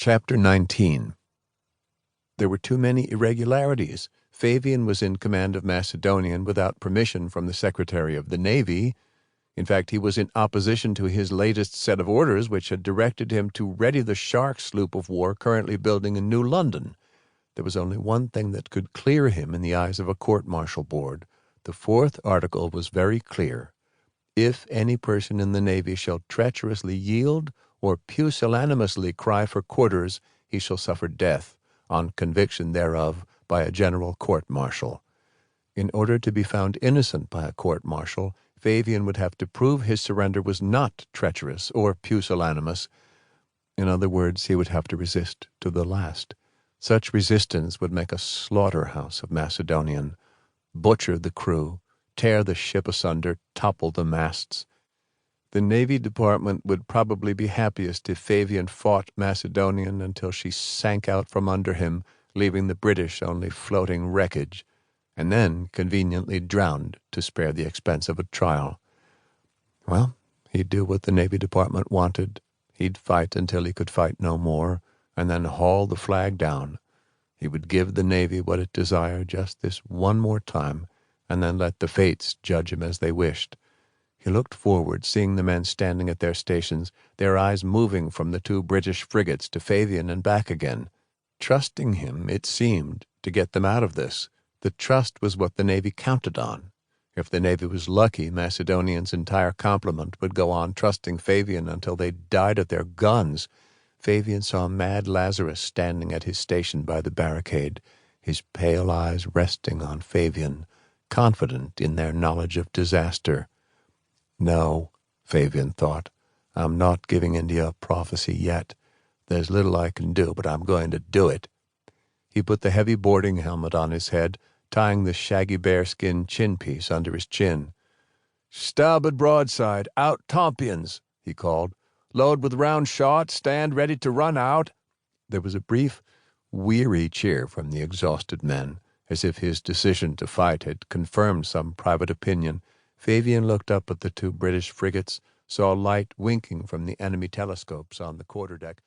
Chapter 19. There were too many irregularities. Favian was in command of Macedonian without permission from the Secretary of the Navy. In fact, he was in opposition to his latest set of orders, which had directed him to ready the shark sloop of war currently building in New London. There was only one thing that could clear him in the eyes of a court-martial board. The fourth article was very clear. If any person in the Navy shall treacherously yield or pusillanimously cry for quarters, he shall suffer death, on conviction thereof, by a general court-martial. In order to be found innocent by a court-martial, Favian would have to prove his surrender was not treacherous or pusillanimous. In other words, he would have to resist to the last. Such resistance would make a slaughterhouse of Macedonian, butcher the crew, tear the ship asunder, topple the masts. The Navy Department would probably be happiest if Favian fought Macedonian until she sank out from under him, leaving the British only floating wreckage, and then conveniently drowned to spare the expense of a trial. Well, he'd do what the Navy Department wanted. He'd fight until he could fight no more, and then haul the flag down. He would give the Navy what it desired just this one more time, and then let the fates judge him as they wished. He looked forward, seeing the men standing at their stations, their eyes moving from the two British frigates to Favian and back again. Trusting him, it seemed, to get them out of this. The trust was what the Navy counted on. If the Navy was lucky, Macedonian's entire complement would go on trusting Favian until they died at their guns. Favian saw Mad Lazarus standing at his station by the barricade, his pale eyes resting on Favian, confident in their knowledge of disaster. No, Favian thought, I'm not giving India a prophecy yet. There's little I can do, but I'm going to do it. He put the heavy boarding helmet on his head, tying the shaggy bearskin chin-piece under his chin. "Starboard broadside, out tompions," he called. "Load with round shot, stand ready to run out." There was a brief, weary cheer from the exhausted men, as if his decision to fight had confirmed some private opinion. Favian looked up at the two British frigates, saw light winking from the enemy telescopes on the quarterdeck.